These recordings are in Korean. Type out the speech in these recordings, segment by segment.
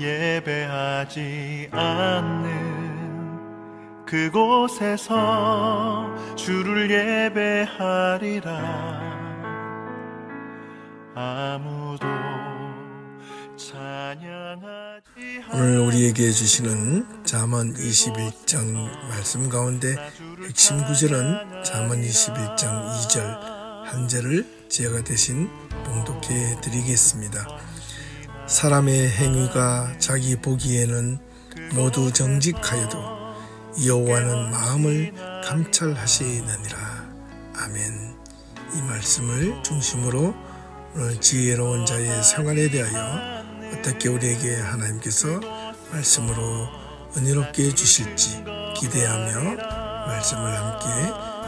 예배하지 않는 그곳에서 주를 예배하리라. 아무도 찬양하지 오늘 우리에게 주시는 잠언 21장 말씀 가운데 핵심 구절은 잠언 21장 2절 한 절을 제가 대신 봉독해 드리겠습니다. 사람의 행위가 자기 보기에는 모두 정직하여도 여호와는 마음을 감찰하시느니라. 아멘. 이 말씀을 중심으로 오늘 지혜로운 자의 생활에 대하여 어떻게 우리에게 하나님께서 말씀으로 은혜롭게 해주실지 기대하며 말씀을 함께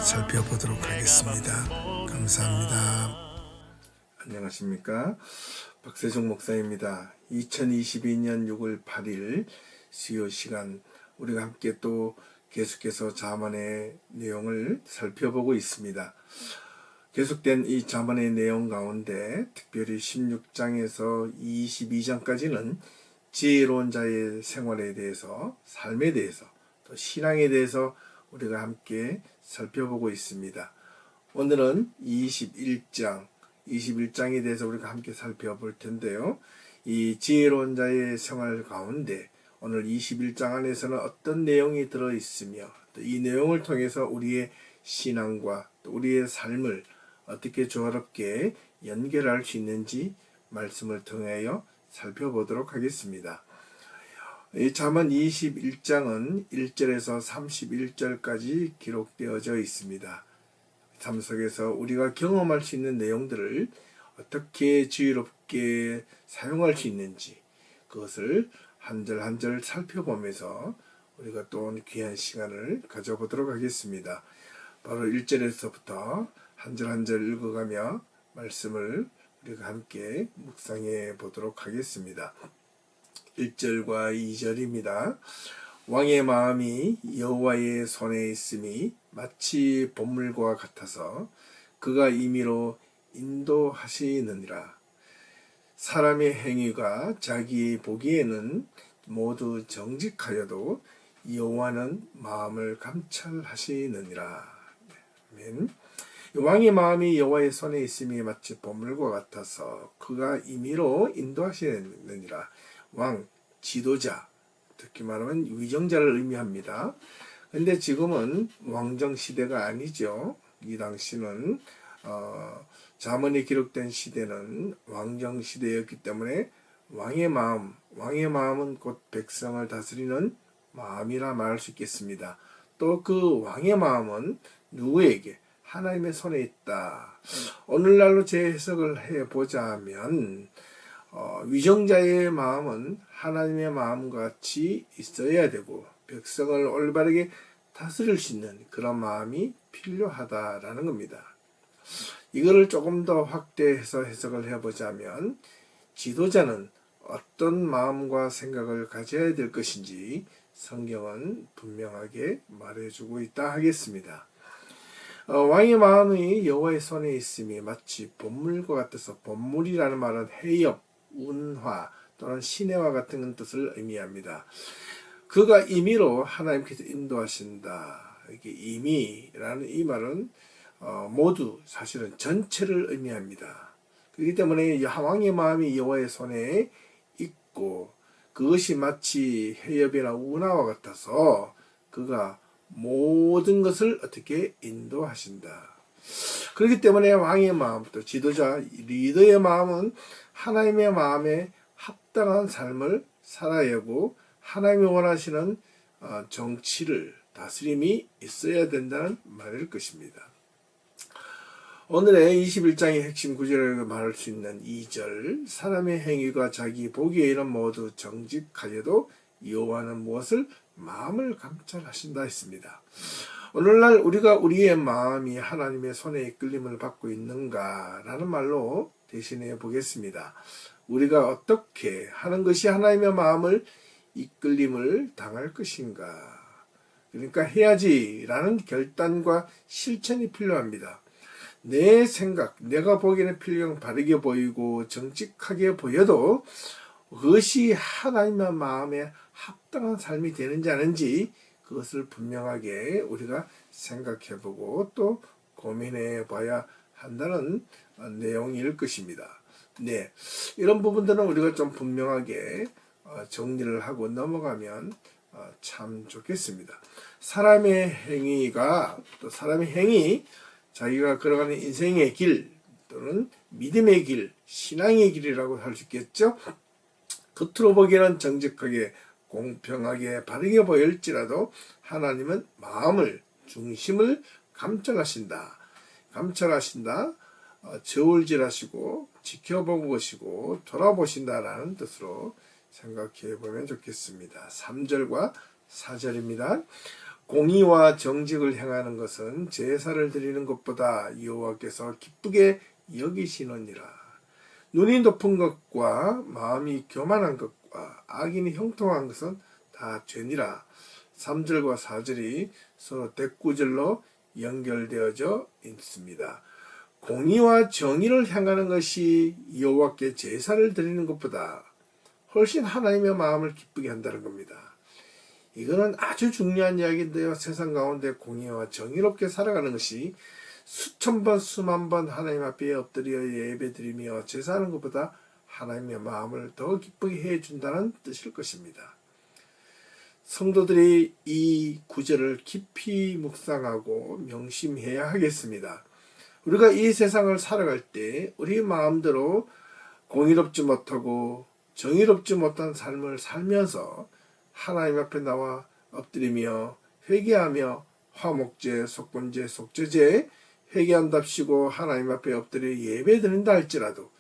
살펴보도록 하겠습니다. 감사합니다. 안녕하십니까? 박세종 목사입니다. 2022년 6월 8일 수요 시간 우리가 함께 또 계속해서 잠언의 내용을 살펴보고 있습니다. 계속된 이 잠언의 내용 가운데 특별히 16장에서 22장까지는 지혜로운 자의 생활에 대해서, 삶에 대해서, 또 신앙에 대해서 우리가 함께 살펴보고 있습니다. 오늘은 21장에 대해서 우리가 함께 살펴볼 텐데요. 이 지혜로운 자의 생활 가운데 오늘 21장 안에서는 어떤 내용이 들어있으며 또 이 내용을 통해서 우리의 신앙과 또 우리의 삶을 어떻게 조화롭게 연결할 수 있는지 말씀을 통하여 살펴보도록 하겠습니다. 이 잠언 21장은 1절에서 31절까지 기록되어져 있습니다. 삶 속에서 우리가 경험할 수 있는 내용들을 어떻게 지혜롭게 사용할 수 있는지 그것을 한 절 한 절 살펴보면서 우리가 또 귀한 시간을 가져보도록 하겠습니다. 바로 1절에서부터 한 절 한 절 읽어가며 말씀을 우리가 함께 묵상해 보도록 하겠습니다. 1절과 2절입니다. 왕의 마음이 여호와의 손에 있음이 마치 보물과 같아서 그가 임의로 인도하시느니라. 사람의 행위가 자기 보기에는 모두 정직하여도 여호와는 마음을 감찰하시느니라. 아멘. 왕의 마음이 여호와의 손에 있음이 마치 보물과 같아서 그가 임의로 인도하시느니라. 왕, 지도자, 특히 말하면 위정자를 의미합니다. 근데 지금은 왕정 시대가 아니죠. 이 당시는 잠언이 기록된 시대는 왕정 시대였기 때문에 왕의 마음은 곧 백성을 다스리는 마음이라 말할 수 있겠습니다. 또 그 왕의 마음은 누구에게? 하나님의 손에 있다. 오늘날로 재해석을 해보자면 위정자의 마음은 하나님의 마음과 같이 있어야 되고 백성을 올바르게 다스릴 수 있는 그런 마음이 필요하다라는 겁니다. 이거를 조금 더 확대해서 해석을 해보자면 지도자는 어떤 마음과 생각을 가져야 될 것인지 성경은 분명하게 말해주고 있다 하겠습니다. 왕의 마음이 여호와의 손에 있음이 마치 보물과 같아서 보물이라는 말은 해엽, 운화 또는 신해와 같은 뜻을 의미합니다. 그가 임의로 하나님께서 인도하신다. 이렇게 임의라는 이 말은 모두 사실은 전체를 의미합니다. 그렇기 때문에 왕의 마음이 여호와의 손에 있고 그것이 마치 해협이나 운하와 같아서 그가 모든 것을 어떻게 인도하신다. 그렇기 때문에 왕의 마음, 또 지도자, 리더의 마음은 하나님의 마음에 합당한 삶을 살아야 하고 하나님이 원하시는 정치를, 다스림이 있어야 된다는 말일 것입니다. 오늘의 21장의 핵심 구절이라고 말할 수 있는 2절, 사람의 행위가 자기 보기에는 모두 정직하여도 여호와는 무엇을? 마음을 감찰하신다 했습니다. 오늘날 우리가 우리의 마음이 하나님의 손에 이끌림을 받고 있는가라는 말로 대신해 보겠습니다. 우리가 어떻게 하는 것이 하나님의 마음을 이끌림을 당할 것인가? 그러니까 해야지라는 결단과 실천이 필요합니다. 내 생각, 내가 보기에는 필경 바르게 보이고 정직하게 보여도 그것이 하나님의 마음에 합당한 삶이 되는지 아닌지 그것을 분명하게 우리가 생각해보고 또 고민해 봐야 한다는 내용일 것입니다. 네, 이런 부분들은 우리가 좀 분명하게 정리를 하고 넘어가면 참 좋겠습니다. 사람의 행위가 또 사람의 행위, 자기가 걸어가는 인생의 길 또는 믿음의 길, 신앙의 길이라고 할 수 있겠죠. 겉으로 보기에는 정직하게 공평하게 바르게 보일지라도 하나님은 마음을 중심을 감찰하신다. 저울질하시고 지켜보고 보시고 돌아보신다라는 뜻으로 생각해 보면 좋겠습니다. 3절과 4절입니다. 공의와 정직을 행하는 것은 제사를 드리는 것보다 여호와께서 기쁘게 여기시느니라. 눈이 높은 것과 마음이 교만한 것과 악인이 형통한 것은 다 죄니라. 3절과 4절이 서로 대구절로 연결되어져 있습니다. 공의와 정의를 향하는 것이 여호와께 제사를 드리는 것보다 훨씬 하나님의 마음을 기쁘게 한다는 겁니다. 이거는 아주 중요한 이야기인데요. 세상 가운데 공의와 정의롭게 살아가는 것이 수천 번 수만 번 하나님 앞에 엎드려 예배드리며 제사하는 것보다 하나님의 마음을 더 기쁘게 해준다는 뜻일 것입니다. 성도들이 이 구절을 깊이 묵상하고 명심해야 하겠습니다. 우리가 이 세상을 살아갈 때 우리 마음대로 공의롭지 못하고 정의롭지 못한 삶을 살면서 하나님 앞에 나와 엎드리며 회개하며 화목제, 속건제, 속죄제 회개한답시고 하나님 앞에 엎드려 예배드린다 할지라도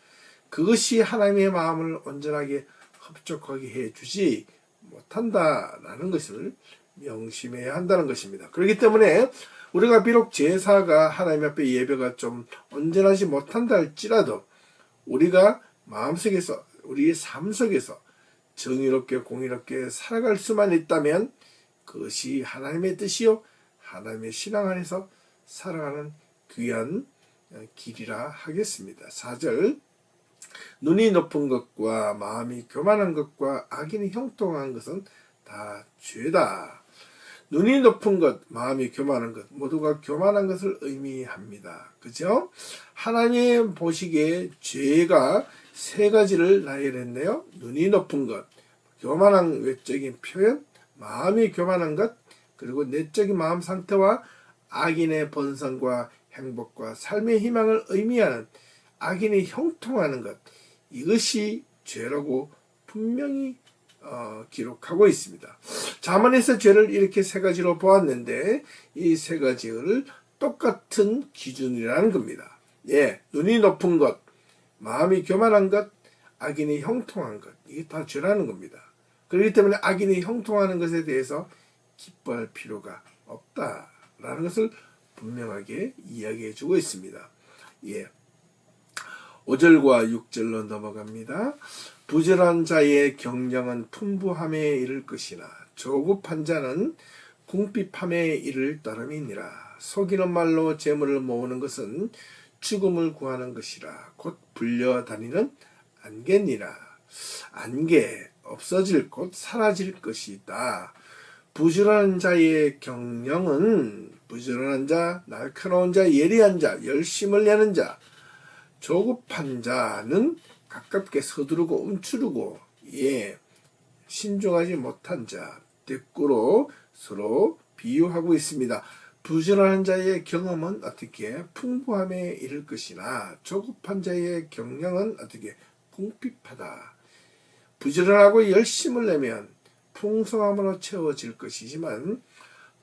그것이 하나님의 마음을 온전하게 흡족하게 해주지 못한다라는 것을 명심해야 한다는 것입니다. 그렇기 때문에 우리가 비록 제사가 하나님 앞에 예배가 좀 온전하지 못한다 할지라도 우리가 마음속에서 우리의 삶 속에서 정의롭게 공의롭게 살아갈 수만 있다면 그것이 하나님의 뜻이요 하나님의 신앙 안에서 살아가는 귀한 길이라 하겠습니다. 4절 눈이 높은 것과 마음이 교만한 것과 악인이 형통한 것은 다 죄다. 눈이 높은 것, 마음이 교만한 것, 모두가 교만한 것을 의미합니다. 그죠? 하나님 보시기에 죄가 세 가지를 나열했네요. 눈이 높은 것, 교만한 외적인 표현, 마음이 교만한 것, 그리고 내적인 마음 상태와 악인의 본성과 행복과 삶의 희망을 의미하는 악인이 형통하는 것, 이것이 죄라고 분명히 기록하고 있습니다. 잠언에서 죄를 이렇게 세 가지로 보았는데 이 세 가지를 똑같은 기준이라는 겁니다. 예, 눈이 높은 것, 마음이 교만한 것, 악인이 형통한 것, 이게 다 죄라는 겁니다. 그렇기 때문에 악인이 형통하는 것에 대해서 기뻐할 필요가 없다라는 것을 분명하게 이야기해 주고 있습니다. 예. 5절과 6절로 넘어갑니다. 부절한 자의 경영은 풍부함에 이를 것이나 조급한 자는 궁핍함에 이를 따름이니라. 속이는 말로 재물을 모으는 것은 죽음을 구하는 것이라. 곧 불려다니는 안개니라. 안개, 없어질 곧 사라질 것이다. 부지런한 자의 경영은 부지런한 자, 날카로운 자, 예리한 자, 열심을 내는 자, 조급한 자는 가깝게 서두르고 움츠르고 신중하지 못한 자, 대꾸로 서로 비유하고 있습니다. 부지런한 자의 경험은 어떻게 풍부함에 이를 것이나 조급한 자의 경영은 어떻게 궁핍하다. 부지런하고 열심을 내면 풍성함으로 채워질 것이지만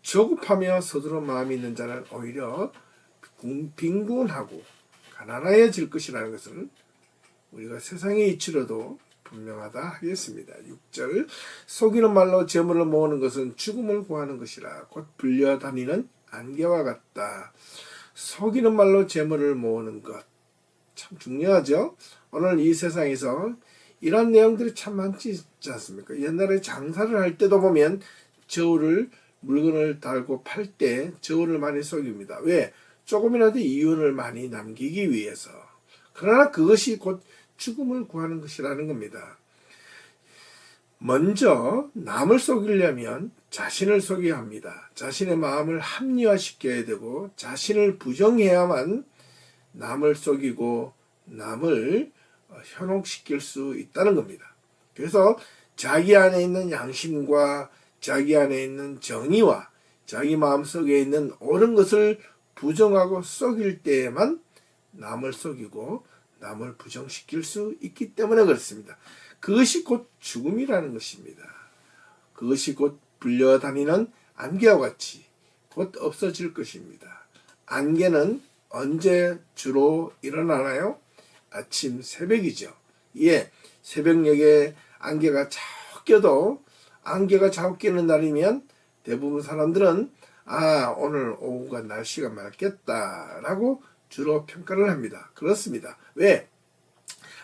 조급하며 서두른 마음이 있는 자는 오히려 빈곤하고 가난해질 것이라는 것을 우리가 세상의 이치로도 분명하다 하겠습니다. 6절 속이는 말로 재물을 모으는 것은 죽음을 구하는 것이라. 곧 불려다니는 안개와 같다. 속이는 말로 재물을 모으는 것 참 중요하죠. 오늘 이 세상에서 이런 내용들이 참 많지 않습니까? 옛날에 장사를 할 때도 보면 물건을 달고 팔 때 저울을 많이 속입니다. 왜? 조금이라도 이윤을 많이 남기기 위해서. 그러나 그것이 곧 죽음을 구하는 것이라는 겁니다. 먼저 남을 속이려면 자신을 속여야 합니다. 자신의 마음을 합리화시켜야 되고 자신을 부정해야만 남을 속이고 남을 현혹시킬 수 있다는 겁니다. 그래서 자기 안에 있는 양심과 자기 안에 있는 정의와 자기 마음속에 있는 옳은 것을 부정하고 속일 때에만 남을 속이고 남을 부정시킬 수 있기 때문에 그렇습니다. 그것이 곧 죽음이라는 것입니다. 그것이 곧 불려다니는 안개와 같이 곧 없어질 것입니다. 안개는 언제 주로 일어나나요? 아침 새벽이죠. 예, 새벽녘에 안개가 자꾸 껴도 안개가 자꾸 끼는 날이면 대부분 사람들은 오늘 오후가 날씨가 맑겠다라고 주로 평가를 합니다. 그렇습니다. 왜?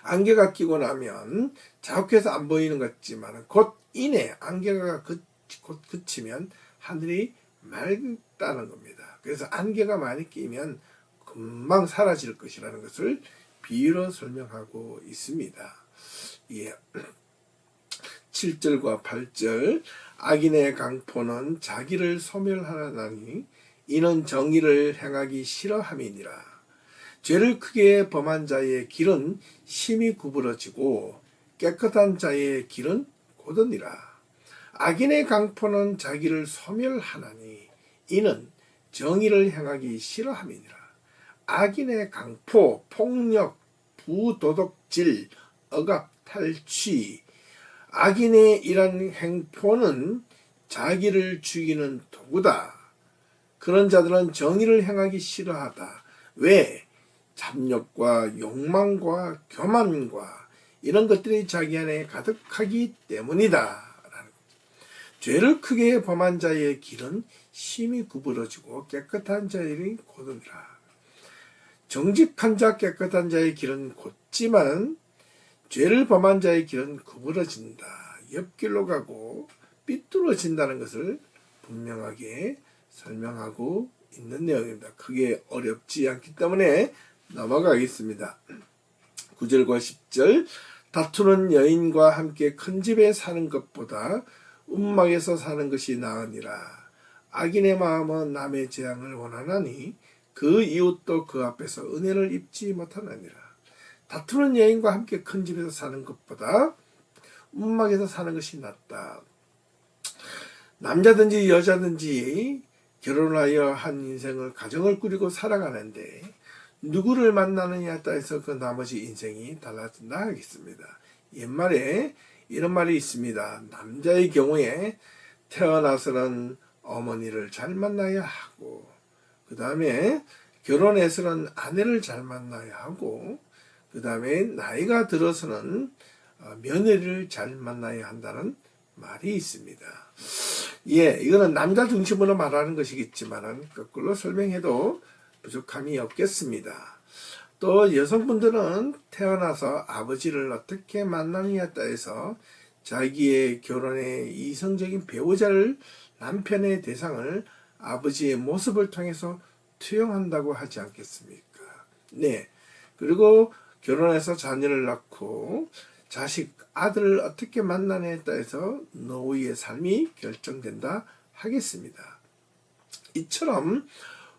안개가 끼고 나면 자욱해서 안 보이는 것 같지만 곧 이내 안개가 곧 그치면 하늘이 맑다는 겁니다. 그래서 안개가 많이 끼면 금방 사라질 것이라는 것을 비유로 설명하고 있습니다. 예. 7절과 8절 악인의 강포는 자기를 소멸하나니 이는 정의를 행하기 싫어함이니라. 죄를 크게 범한 자의 길은 심히 구부러지고 깨끗한 자의 길은 곧으니라. 악인의 강포는 자기를 소멸하나니 이는 정의를 행하기 싫어함이니라. 악인의 강포, 폭력, 부도덕질, 억압, 탈취, 악인의 이런 행포는 자기를 죽이는 도구다. 그런 자들은 정의를 행하기 싫어하다. 왜? 잡력과 욕망과 교만과 이런 것들이 자기 안에 가득하기 때문이다. 죄를 크게 범한 자의 길은 심히 구부러지고 깨끗한 자의 길이 곧으니라. 정직한 자 깨끗한 자의 길은 곧지만 죄를 범한 자의 길은 구부러진다. 옆길로 가고 삐뚤어진다는 것을 분명하게 설명하고 있는 내용입니다. 크게 어렵지 않기 때문에 넘어가겠습니다. 9절과 10절 다투는 여인과 함께 큰 집에 사는 것보다 움막에서 사는 것이 나으니라. 악인의 마음은 남의 재앙을 원하나니 그 이웃도 그 앞에서 은혜를 입지 못하느니라. 다투는 여인과 함께 큰 집에서 사는 것보다 움막에서 사는 것이 낫다. 남자든지 여자든지 결혼하여 한 인생을 가정을 꾸리고 살아가는데 누구를 만나느냐에 따라서 그 나머지 인생이 달라진다 하겠습니다. 옛말에 이런 말이 있습니다. 남자의 경우에 태어나서는 어머니를 잘 만나야 하고 그 다음에 결혼해서는 아내를 잘 만나야 하고 그 다음에 나이가 들어서는 며느리를 잘 만나야 한다는 말이 있습니다. 예, 이거는 남자 중심으로 말하는 것이겠지만 거꾸로 설명해도 부족함이 없겠습니다. 또 여성분들은 태어나서 아버지를 어떻게 만나느냐에 따라서 자기의 결혼의 이성적인 배우자를 남편의 대상을 아버지의 모습을 통해서 투영한다고 하지 않겠습니까? 네. 그리고 결혼해서 자녀를 낳고 자식, 아들을 어떻게 만나느냐에 따라서 노후의 삶이 결정된다 하겠습니다. 이처럼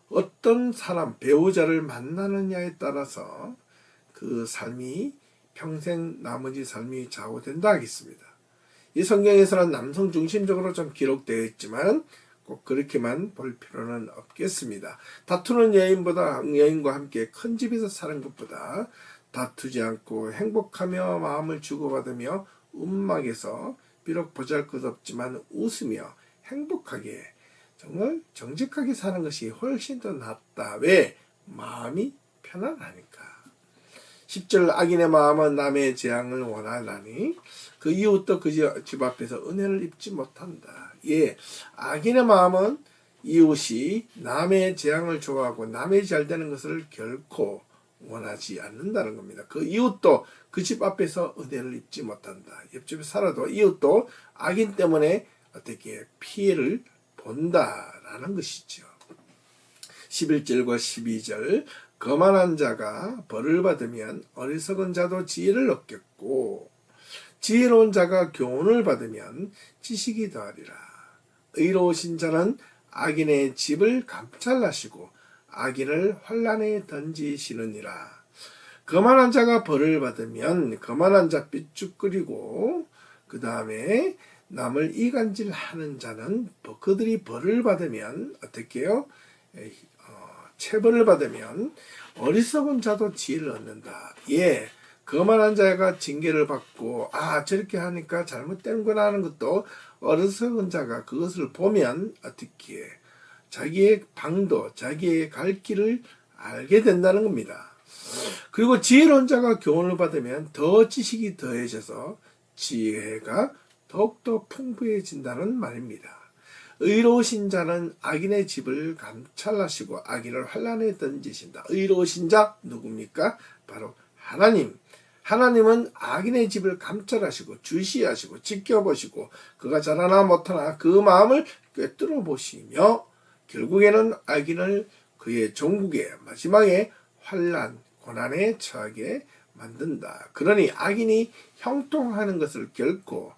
어떤 사람, 배우자를 만나느냐에 따라서 그 삶이 평생 나머지 삶이 좌우된다 하겠습니다. 이 성경에서는 남성 중심적으로 좀 기록되어 있지만 꼭 그렇게만 볼 필요는 없겠습니다. 다투는 여인과 함께 큰 집에서 사는 것보다 다투지 않고 행복하며 마음을 주고받으며 움막에서 비록 보잘것없지만 웃으며 행복하게 정말 정직하게 사는 것이 훨씬 더 낫다. 왜? 마음이 편안하니까. 10절 악인의 마음은 남의 재앙을 원하나니 그 이웃도 그 집 앞에서 은혜를 입지 못한다. 예, 악인의 마음은 이웃이 남의 재앙을 좋아하고 남의 잘되는 것을 결코 원하지 않는다는 겁니다. 그 이웃도 그 집 앞에서 은혜를 입지 못한다. 옆집에 살아도 이웃도 악인 때문에 어떻게 피해를 본다라는 것이죠. 11절과 12절 거만한 자가 벌을 받으면 어리석은 자도 지혜를 얻겠고 지혜로운 자가 교훈을 받으면 지식이 더하리라. 의로우신 자는 악인의 집을 감찰하시고 악인을 환난에 던지시느니라. 거만한 자가 벌을 받으면 거만한 자 삐죽거리고, 그 다음에 남을 이간질하는 자는 그들이 벌을 받으면 어떻게 해요? 체벌을 받으면 어리석은 자도 지혜를 얻는다. 예, 거만한 자가 징계를 받고 저렇게 하니까 잘못된구나 하는 것도 어리석은 자가 그것을 보면 어떻게 해? 자기의 방도, 자기의 갈 길을 알게 된다는 겁니다. 그리고 지혜로운 자가 교훈을 받으면 더 지식이 더해져서 지혜가 더욱더 풍부해진다는 말입니다. 의로우신 자는 악인의 집을 감찰하시고 악인을 환난에 던지신다. 의로우신 자 누굽니까? 바로 하나님. 하나님은 악인의 집을 감찰하시고 주시하시고 지켜보시고 그가 잘하나 못하나 그 마음을 꿰뚫어 보시며 결국에는 악인을 그의 종국에 마지막에 환난, 고난에 처하게 만든다. 그러니 악인이 형통하는 것을 결코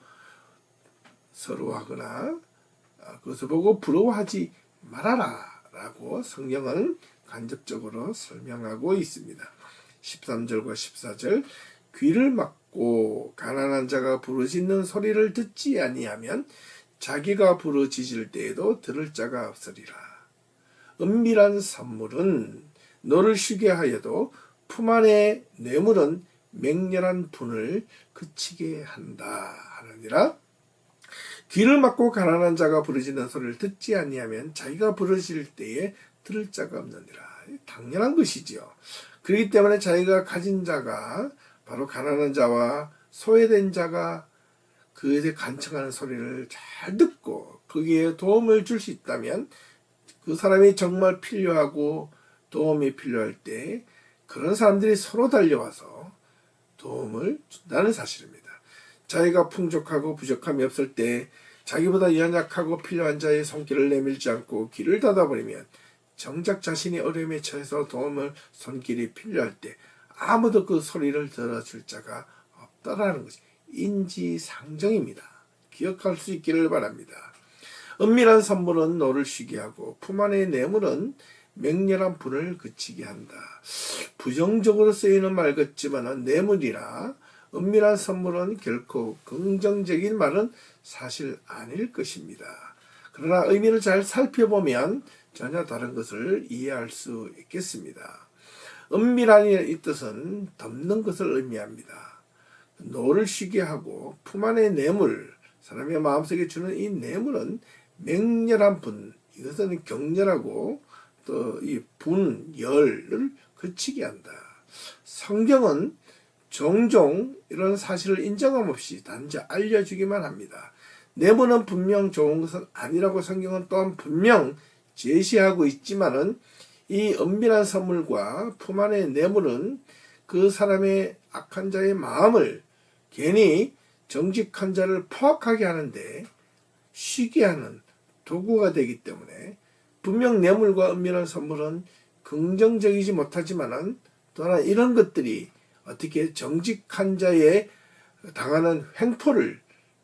서로하거나 그것을 보고 부러워하지 말아라 라고 성경은 간접적으로 설명하고 있습니다. 13절과 14절 귀를 막고 가난한 자가 부르짖는 소리를 듣지 아니하면 자기가 부르짖을 때에도 들을 자가 없으리라. 은밀한 선물은 너를 쉬게 하여도 품 안의 뇌물은 맹렬한 분을 그치게 한다 하느니라. 귀를 막고 가난한 자가 부르짖는 소리를 듣지 아니하면 자기가 부르짖을 때에 들을 자가 없느니라. 당연한 것이지요. 그렇기 때문에 자기가 가진 자가 바로 가난한 자와 소외된 자가 그에 간청하는 소리를 잘 듣고 거기에 도움을 줄 수 있다면 그 사람이 정말 필요하고 도움이 필요할 때 그런 사람들이 서로 달려와서 도움을 준다는 사실입니다. 자기가 풍족하고 부족함이 없을 때 자기보다 연약하고 필요한 자의 손길을 내밀지 않고 길을 닫아버리면 정작 자신이 어려움에 처해서 도움을 손길이 필요할 때 아무도 그 소리를 들어줄 자가 없다라는 것이 인지상정입니다. 기억할 수 있기를 바랍니다. 은밀한 선물은 너를 쉬게 하고 품 안의 뇌물은 맹렬한 분을 그치게 한다. 부정적으로 쓰이는 말 같지만 뇌물이나 은밀한 선물은 결코 긍정적인 말은 사실 아닐 것입니다. 그러나 의미를 잘 살펴보면 전혀 다른 것을 이해할 수 있겠습니다. 은밀한의 뜻은 덮는 것을 의미합니다. 노를 쉬게 하고 품 안의 뇌물, 사람의 마음속에 주는 이 뇌물은 맹렬한 분, 이것은 격렬하고 또 이 분, 열을 그치게 한다. 성경은 종종 이런 사실을 인정함 없이 단지 알려주기만 합니다. 뇌물은 분명 좋은 것은 아니라고 성경은 또한 분명 제시하고 있지만은 이 은밀한 선물과 품 안의 뇌물은 그 사람의 악한 자의 마음을 괜히 정직한 자를 포악하게 하는데 쉬게 하는 도구가 되기 때문에 분명 뇌물과 은밀한 선물은 긍정적이지 못하지만은 또한 이런 것들이 어떻게 정직한 자의 당하는 횡포를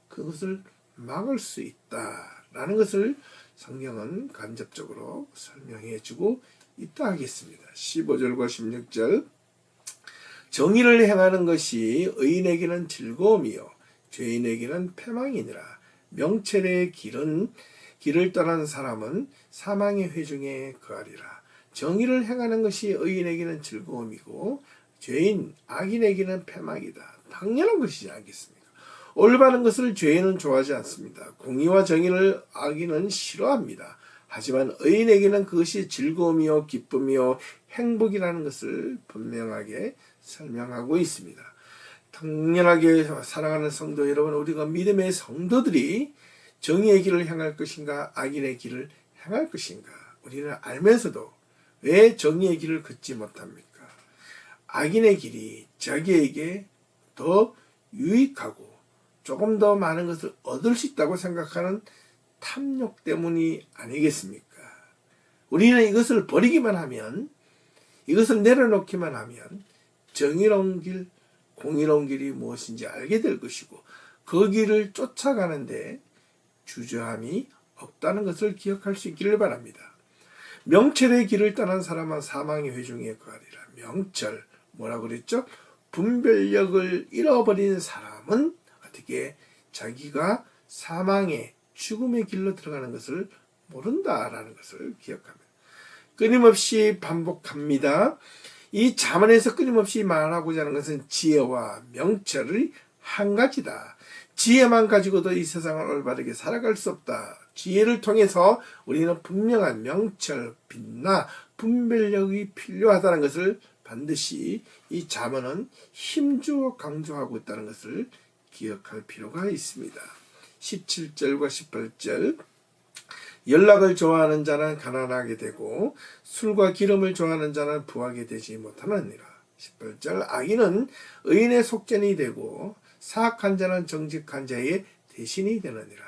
그것을 막을 수 있다라는 것을 성경은 간접적으로 설명해 주고 있다 하겠습니다. 15절과 16절 정의를 행하는 것이 의인에게는 즐거움이요 죄인에게는 패망이니라. 명철의 길을 떠난 사람은 사망의 회중에 거하리라. 정의를 행하는 것이 의인에게는 즐거움이고 죄인, 악인에게는 패망이다. 당연한 것이지 않겠습니까? 올바른 것을 죄인은 좋아하지 않습니다. 공의와 정의를 악인은 싫어합니다. 하지만 의인에게는 그것이 즐거움이요 기쁨이요 행복이라는 것을 분명하게 설명하고 있습니다. 당연하게 사랑하는 성도 여러분, 우리가 믿음의 성도들이 정의의 길을 향할 것인가 악인의 길을 향할 것인가 우리는 알면서도 왜 정의의 길을 걷지 못합니까? 악인의 길이 자기에게 더 유익하고 조금 더 많은 것을 얻을 수 있다고 생각하는 탐욕 때문이 아니겠습니까? 우리는 이것을 버리기만 하면, 이것을 내려놓기만 하면 정의로운 길, 공의로운 길이 무엇인지 알게 될 것이고 그 길을 쫓아가는데 주저함이 없다는 것을 기억할 수 있기를 바랍니다. 명철의 길을 떠난 사람은 사망의 회중에 거하리라. 명철 뭐라고 그랬죠? 분별력을 잃어버린 사람은 어떻게 자기가 사망의 죽음의 길로 들어가는 것을 모른다라는 것을 기억합니다. 끊임없이 반복합니다. 이 잠언에서 끊임없이 말하고자 하는 것은 지혜와 명철의 한 가지다. 지혜만 가지고도 이 세상을 올바르게 살아갈 수 없다. 지혜를 통해서 우리는 분명한 명철, 빛나 분별력이 필요하다는 것을 반드시 이 잠언은 힘주어 강조하고 있다는 것을 기억할 필요가 있습니다. 17절과 18절 연락을 좋아하는 자는 가난하게 되고 술과 기름을 좋아하는 자는 부하게 되지 못하느니라. 18절 악인은 의인의 속전이 되고 사악한 자는 정직한 자의 대신이 되느니라.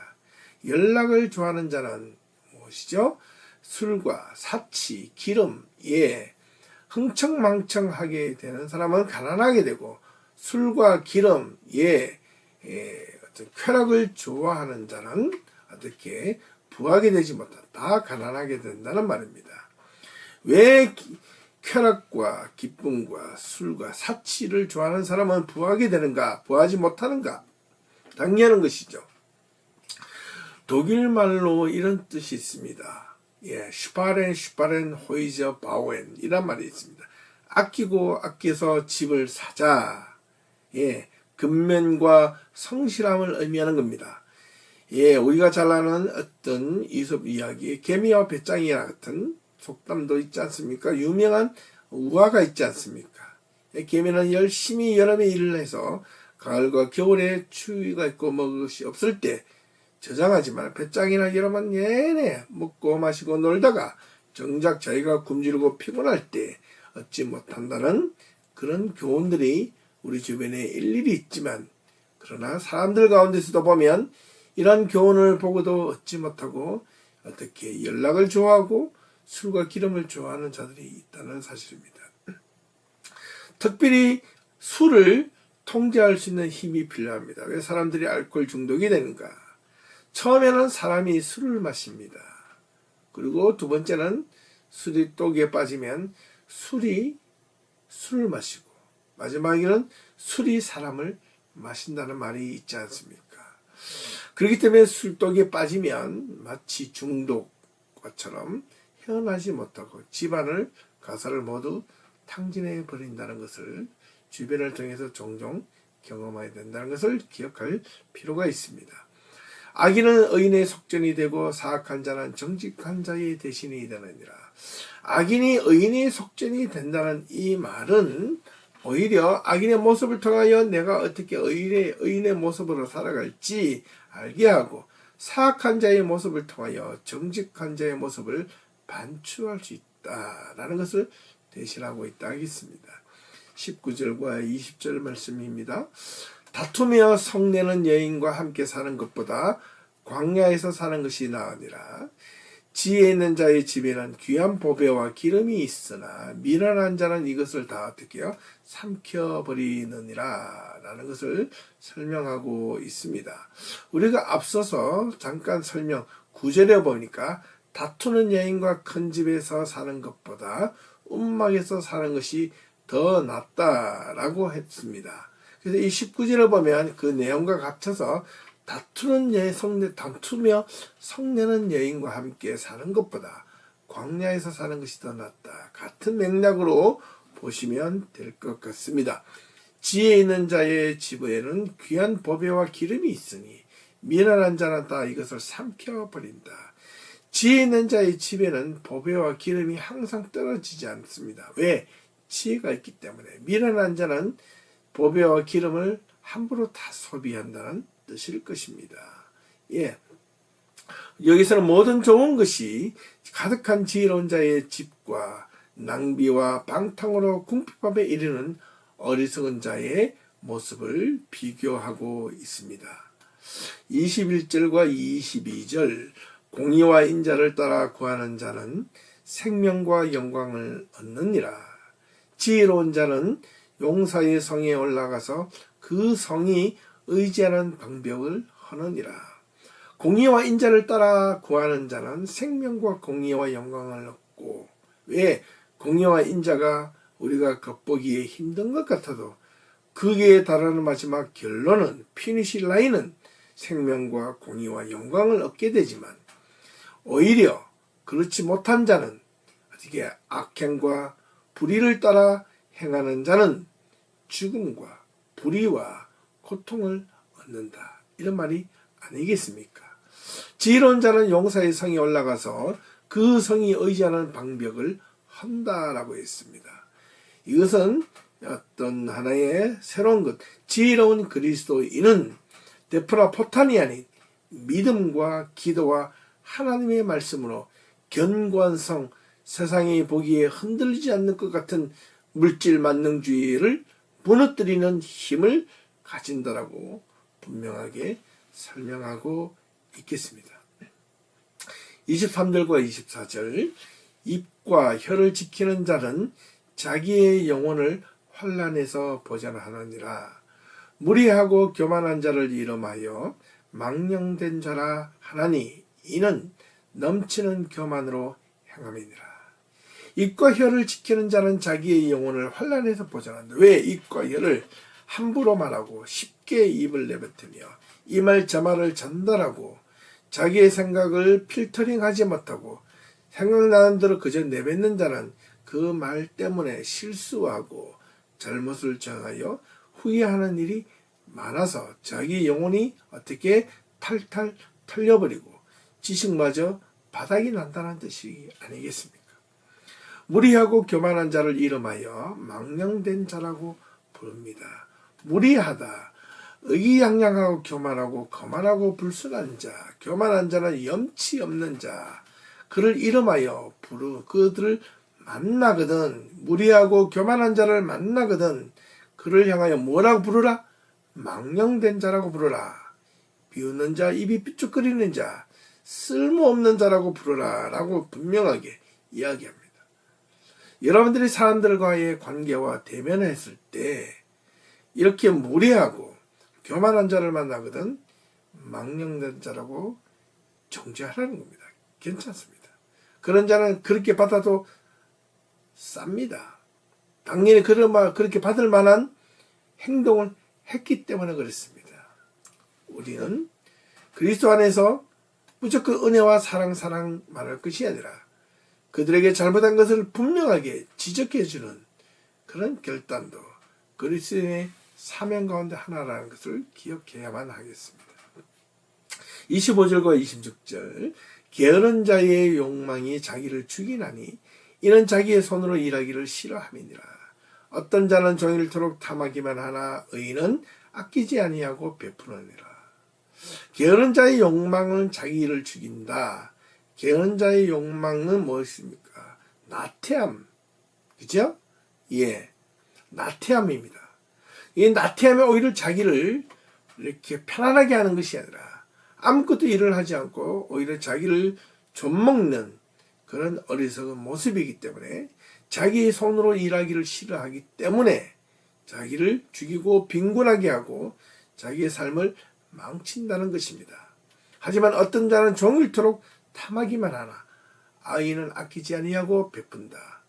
연락을 좋아하는 자는 무엇이죠? 술과 사치, 기름, 흥청망청하게 되는 사람은 가난하게 되고 술과 기름, 어떤 쾌락을 좋아하는 자는 어떻게 부하게 되지 못한다. 가난하게 된다는 말입니다. 왜 쾌락과 기쁨과 술과 사치를 좋아하는 사람은 부하게 되는가? 부하지 못하는가? 당연한 것이죠. 독일 말로 이런 뜻이 있습니다. 슈파렌 호이저 바우엔 이란 말이 있습니다. 아끼고 아껴서 집을 사자. 근면과 성실함을 의미하는 겁니다. 우리가 잘 아는 어떤 이솝 이야기, 개미와 배짱이와 같은 속담도 있지 않습니까? 유명한 우화가 있지 않습니까? 개미는 열심히 여름에 일을 해서 가을과 겨울에 추위가 있고 먹을 것이 없을 때 저장하지만 배짱이나 여름은 내내 먹고 마시고 놀다가 정작 자기가 굶주리고 피곤할 때 얻지 못한다는 그런 교훈들이 우리 주변에 일일이 있지만 그러나 사람들 가운데서도 보면 이런 교훈을 보고도 얻지 못하고 어떻게 연락을 좋아하고 술과 기름을 좋아하는 자들이 있다는 사실입니다. 특별히 술을 통제할 수 있는 힘이 필요합니다. 왜 사람들이 알코올 중독이 되는가? 처음에는 사람이 술을 마십니다. 그리고 두 번째는 술이 독에 빠지면 술이 술을 마시고 마지막에는 술이 사람을 마신다는 말이 있지 않습니까? 그렇기 때문에 술독에 빠지면 마치 중독과처럼 헤어나지 못하고 집안을 가사를 모두 탕진해 버린다는 것을 주변을 통해서 종종 경험해야 된다는 것을 기억할 필요가 있습니다. 악인은 의인의 속전이 되고 사악한 자는 정직한 자의 대신이 되느니라. 악인이 의인의 속전이 된다는 이 말은 오히려 악인의 모습을 통하여 내가 어떻게 의인의 모습으로 살아갈지 알게 하고 사악한 자의 모습을 통하여 정직한 자의 모습을 반추할 수 있다라는 것을 대신하고 있다 하겠습니다. 19절과 20절 말씀입니다. 다투며 성내는 여인과 함께 사는 것보다 광야에서 사는 것이 나으니라. 지혜 있는 자의 집에는 귀한 보배와 기름이 있으나 미련한 자는 이것을 다 어떻게 해요? 삼켜버리느니라 라는 것을 설명하고 있습니다. 우리가 앞서서 잠깐 설명 9절에 보니까 다투는 여인과 큰 집에서 사는 것보다 움막에서 사는 것이 더 낫다라고 했습니다. 그래서 이 19절을 보면 그 내용과 합쳐서 다투며 성내는 여인과 함께 사는 것보다 광야에서 사는 것이 더 낫다. 같은 맥락으로 보시면 될 것 같습니다. 지혜 있는 자의 집에는 귀한 보배와 기름이 있으니 미련한 자는 다 이것을 삼켜버린다. 지혜 있는 자의 집에는 보배와 기름이 항상 떨어지지 않습니다. 왜? 지혜가 있기 때문에. 미련한 자는 보배와 기름을 함부로 다 소비한다는 뜻일 것입니다. 여기서는 모든 좋은 것이 가득한 지혜로운 자의 집과 낭비와 방탕으로 궁핍함에 이르는 어리석은 자의 모습을 비교하고 있습니다. 21절과 22절 공의와 인자를 따라 구하는 자는 생명과 영광을 얻느니라. 지혜로운 자는 용사의 성에 올라가서 그 성이 의지하는 방벽을 허느니라. 공의와 인자를 따라 구하는 자는 생명과 공의와 영광을 얻고, 왜? 공의와 인자가 우리가 겉보기에 힘든 것 같아도 거기에 달하는 마지막 결론은, 피니시 라인은 생명과 공의와 영광을 얻게 되지만, 오히려 그렇지 못한 자는 어떻게 악행과 불의를 따라 행하는 자는 죽음과 불의와 고통을 얻는다, 이런 말이 아니겠습니까? 지혜로운 자는 용사의 성에 올라가서 그 성이 의지하는 방벽을 헌다라고 했습니다. 이것은 어떤 하나의 새로운 것, 지혜로운 그리스도인은 데프라 포탄이 아닌 믿음과 기도와 하나님의 말씀으로 견고한 성, 세상이 보기에 흔들리지 않는 것 같은 물질 만능주의를 무너뜨리는 힘을 가진다라고 분명하게 설명하고 있겠습니다. 23절과 24절, 입과 혀를 지키는 자는 자기의 영혼을 환난에서 보전하느니라. 무리하고 교만한 자를 이름하여 망령된 자라 하나니 이는 넘치는 교만으로 행함이니라. 입과 혀를 지키는 자는 자기의 영혼을 환난에서 보전한다. 왜? 입과 혀를 함부로 말하고 쉽게 입을 내뱉으며 이 말 저 말을 전달하고 자기의 생각을 필터링하지 못하고 생각나는 대로 그저 내뱉는 자는 그 말 때문에 실수하고 잘못을 정하여 후회하는 일이 많아서 자기 영혼이 어떻게 탈탈 털려버리고 지식마저 바닥이 난다는 뜻이 아니겠습니까? 무리하고 교만한 자를 이름하여 망령된 자라고 부릅니다. 무리하다, 의기양양하고 교만하고 거만하고 불순한 자, 교만한 자는 염치 없는 자, 그를 이름하여 그들을 만나거든, 무리하고 교만한 자를 만나거든 그를 향하여 뭐라고 부르라? 망령된 자라고 부르라. 비웃는 자, 입이 삐죽거리는 자, 쓸모없는 자라고 부르라 라고 분명하게 이야기합니다. 여러분들이 사람들과의 관계와 대면했을 때 이렇게 무례하고 교만한 자를 만나거든 망령된 자라고 정죄하라는 겁니다. 괜찮습니다. 그런 자는 그렇게 받아도 쌉니다. 당연히 그렇게 받을 만한 행동을 했기 때문에 그렇습니다. 우리는 그리스도 안에서 무조건 은혜와 사랑 말할 것이 아니라 그들에게 잘못한 것을 분명하게 지적해주는 그런 결단도 그리스도인의 사명 가운데 하나라는 것을 기억해야만 하겠습니다. 25절과 26절, 게으른 자의 욕망이 자기를 죽이나니 이는 자기의 손으로 일하기를 싫어함이니라. 어떤 자는 종일토록 탐하기만 하나 의인은 아끼지 아니하고 베푸느니라. 게으른 자의 욕망은 자기를 죽인다. 게으른 자의 욕망은 무엇입니까? 나태함. 그죠? 예. 나태함입니다. 이 나태함이 오히려 자기를 이렇게 편안하게 하는 것이 아니라 아무것도 일을 하지 않고 오히려 자기를 좀먹는 그런 어리석은 모습이기 때문에 자기의 손으로 일하기를 싫어하기 때문에 자기를 죽이고 빈곤하게 하고 자기의 삶을 망친다는 것입니다. 하지만 어떤 자는 종일토록 탐하기만 하나 아이는 아끼지 아니하고 베푼다.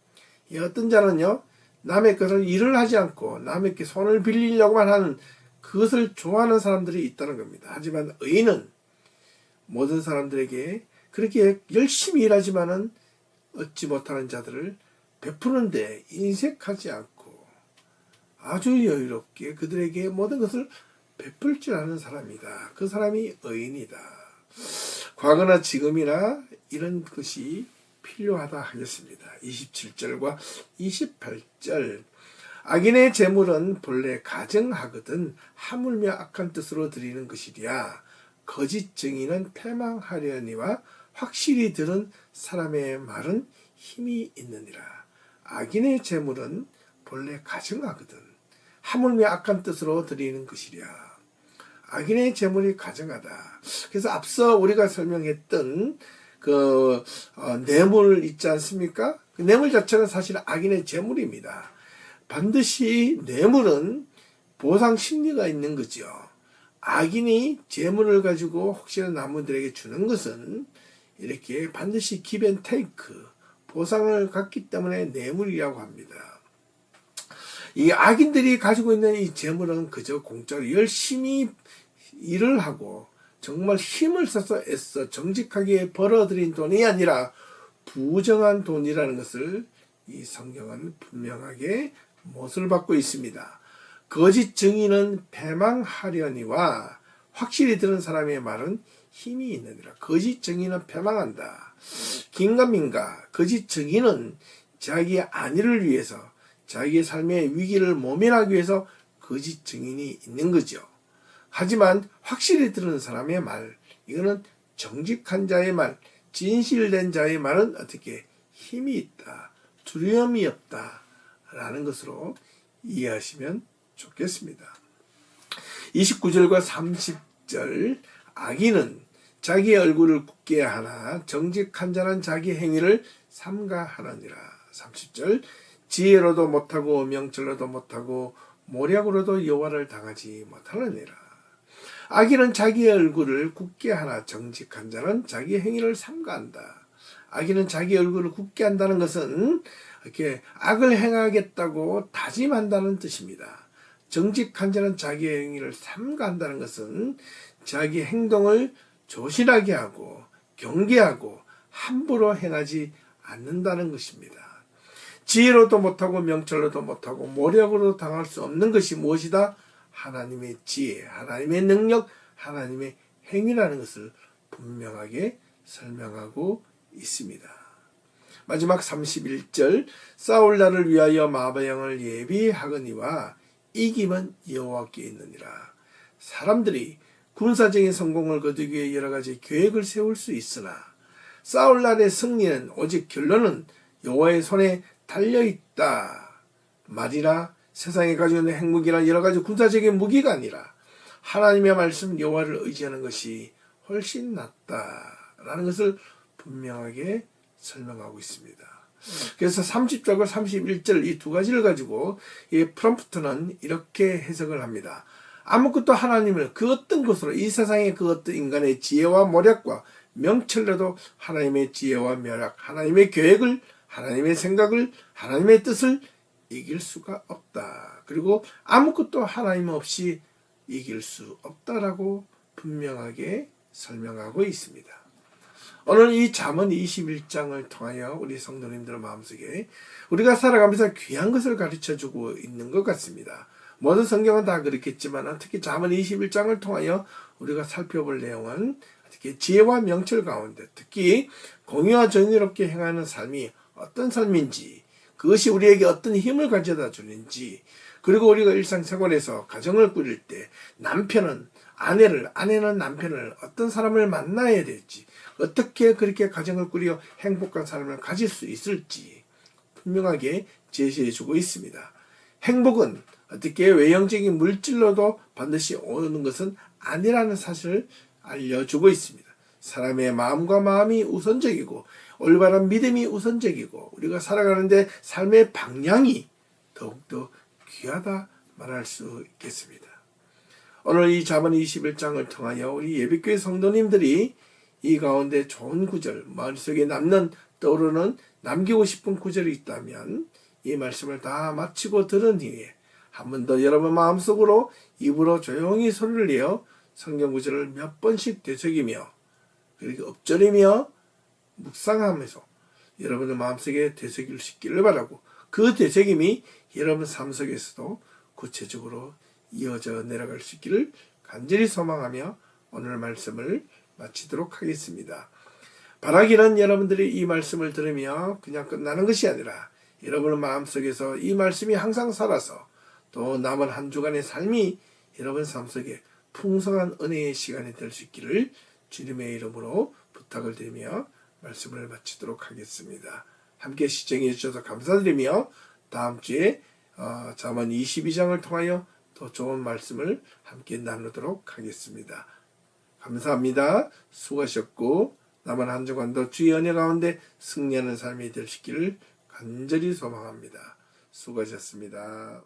이 어떤 자는요, 남의 것을 일을 하지 않고 남에게 손을 빌리려고만 하는 그것을 좋아하는 사람들이 있다는 겁니다. 하지만 의인은 모든 사람들에게 그렇게 열심히 일하지만은 얻지 못하는 자들을 베푸는데 인색하지 않고 아주 여유롭게 그들에게 모든 것을 베풀 줄 아는 사람이다. 그 사람이 의인이다. 과거나 지금이나 이런 것이 필요하다 하겠습니다. 27절과 28절, 악인의 재물은 본래 가증하거든 하물며 악한 뜻으로 드리는 것이랴. 거짓 증인은 패망하려니와 확실히 들은 사람의 말은 힘이 있느니라. 악인의 재물은 본래 가증하거든 하물며 악한 뜻으로 드리는 것이랴. 악인의 재물이 가증하다. 그래서 앞서 우리가 설명했던 뇌물 있지 않습니까? 그 뇌물 자체는 사실 악인의 재물입니다. 반드시 뇌물은 보상 심리가 있는 거죠. 악인이 재물을 가지고 혹시나 남들에게 주는 것은 이렇게 반드시 기브앤테이크, 보상을 갖기 때문에 뇌물이라고 합니다. 이 악인들이 가지고 있는 이 재물은 그저 공짜로 열심히 일을 하고 정말 힘을 써서 애써 정직하게 벌어들인 돈이 아니라 부정한 돈이라는 것을 이 성경은 분명하게 못을 받고 있습니다. 거짓 증인은 패망하려니와 확실히 들은 사람의 말은 힘이 있느니라. 거짓 증인은 패망한다. 긴가민가 거짓 증인은 자기의 안위를 위해서 자기의 삶의 위기를 모면하기 위해서 거짓 증인이 있는 거죠. 하지만 확실히 들은 사람의 말, 이거는 정직한 자의 말, 진실된 자의 말은 어떻게 힘이 있다, 두려움이 없다 라는 것으로 이해하시면 좋겠습니다. 29절과 30절 악인은 자기의 얼굴을 굳게 하나 정직한 자는 자기 행위를 삼가하느니라. 30절 지혜로도 못하고 명철로도 못하고 모략으로도 여호와를 당하지 못하느니라. 악인은 자기의 얼굴을 굳게 하나 정직한 자는 자기 행위를 삼가한다. 악인은 자기 얼굴을 굳게 한다는 것은 이렇게 악을 행하겠다고 다짐한다는 뜻입니다. 정직한 자는 자기 행위를 삼가한다는 것은 자기 행동을 조실하게 하고 경계하고 함부로 행하지 않는다는 것입니다. 지혜로도 못하고 명철로도 못하고 모략으로도 당할 수 없는 것이 무엇이다? 하나님의 지혜, 하나님의 능력, 하나님의 행위라는 것을 분명하게 설명하고 있습니다. 마지막 31절 사울 나를 위하여 마병을 예비하거니와 이김은 여호와께 있느니라. 사람들이 군사적인 성공을 거두기 위해 여러 가지 계획을 세울 수 있으나 사울 날의 승리는 오직 결론은 여호와의 손에 달려있다 말이라. 세상에 가지고 있는 핵무기나 여러 가지 군사적인 무기가 아니라 하나님의 말씀 여호와를 의지하는 것이 훨씬 낫다라는 것을 분명하게 설명하고 있습니다. 그래서 30절과 31절 이 두 가지를 가지고 이 프롬프트는 이렇게 해석을 합니다. 아무것도 하나님을 그 어떤 것으로 이 세상의 그 어떤 인간의 지혜와 모략과 명철로도 하나님의 지혜와 모략, 하나님의 계획을, 하나님의 생각을, 하나님의 뜻을 이길 수가 없다. 그리고 아무것도 하나님 없이 이길 수 없다라고 분명하게 설명하고 있습니다. 오늘 이 잠언 21장을 통하여 우리 성도님들 마음속에 우리가 살아가면서 귀한 것을 가르쳐주고 있는 것 같습니다. 모든 성경은 다 그렇겠지만 특히 잠언 21장을 통하여 우리가 살펴볼 내용은 특히 지혜와 명철 가운데 특히 공의와 정의롭게 행하는 삶이 어떤 삶인지, 그것이 우리에게 어떤 힘을 가져다 주는지, 그리고 우리가 일상생활에서 가정을 꾸릴 때 남편은 아내를, 아내는 남편을 어떤 사람을 만나야 될지, 어떻게 그렇게 가정을 꾸려 행복한 삶을 가질 수 있을지 분명하게 제시해 주고 있습니다. 행복은 어떻게 외형적인 물질로도 반드시 오는 것은 아니라는 사실을 알려주고 있습니다. 사람의 마음과 마음이 우선적이고 올바른 믿음이 우선적이고 우리가 살아가는데 삶의 방향이 더욱더 귀하다 말할 수 있겠습니다. 오늘 이 잠언 21장을 통하여 우리 예비교회 성도님들이 이 가운데 좋은 구절, 머릿속에 떠오르는 남기고 싶은 구절이 있다면 이 말씀을 다 마치고 들은 이후에 한 번 더 여러분 마음속으로 입으로 조용히 소리를 내어 성경 구절을 몇 번씩 되새기며 그리고 엎드리며 묵상하면서 여러분의 마음속에 되새길 수 있기를 바라고 그 되새김이 여러분 삶 속에서도 구체적으로 이어져 내려갈 수 있기를 간절히 소망하며 오늘 말씀을 마치도록 하겠습니다. 바라기는 여러분들이 이 말씀을 들으며 그냥 끝나는 것이 아니라 여러분의 마음속에서 이 말씀이 항상 살아서 또 남은 한 주간의 삶이 여러분 삶 속에 풍성한 은혜의 시간이 될 수 있기를 주님의 이름으로 부탁을 드리며 말씀을 마치도록 하겠습니다. 함께 시청해 주셔서 감사드리며 다음 주에 잠언 22장을 통하여 더 좋은 말씀을 함께 나누도록 하겠습니다. 감사합니다. 수고하셨고 남은 한 주간도 주의 은혜 가운데 승리하는 삶이 되시기를 간절히 소망합니다. 수고하셨습니다.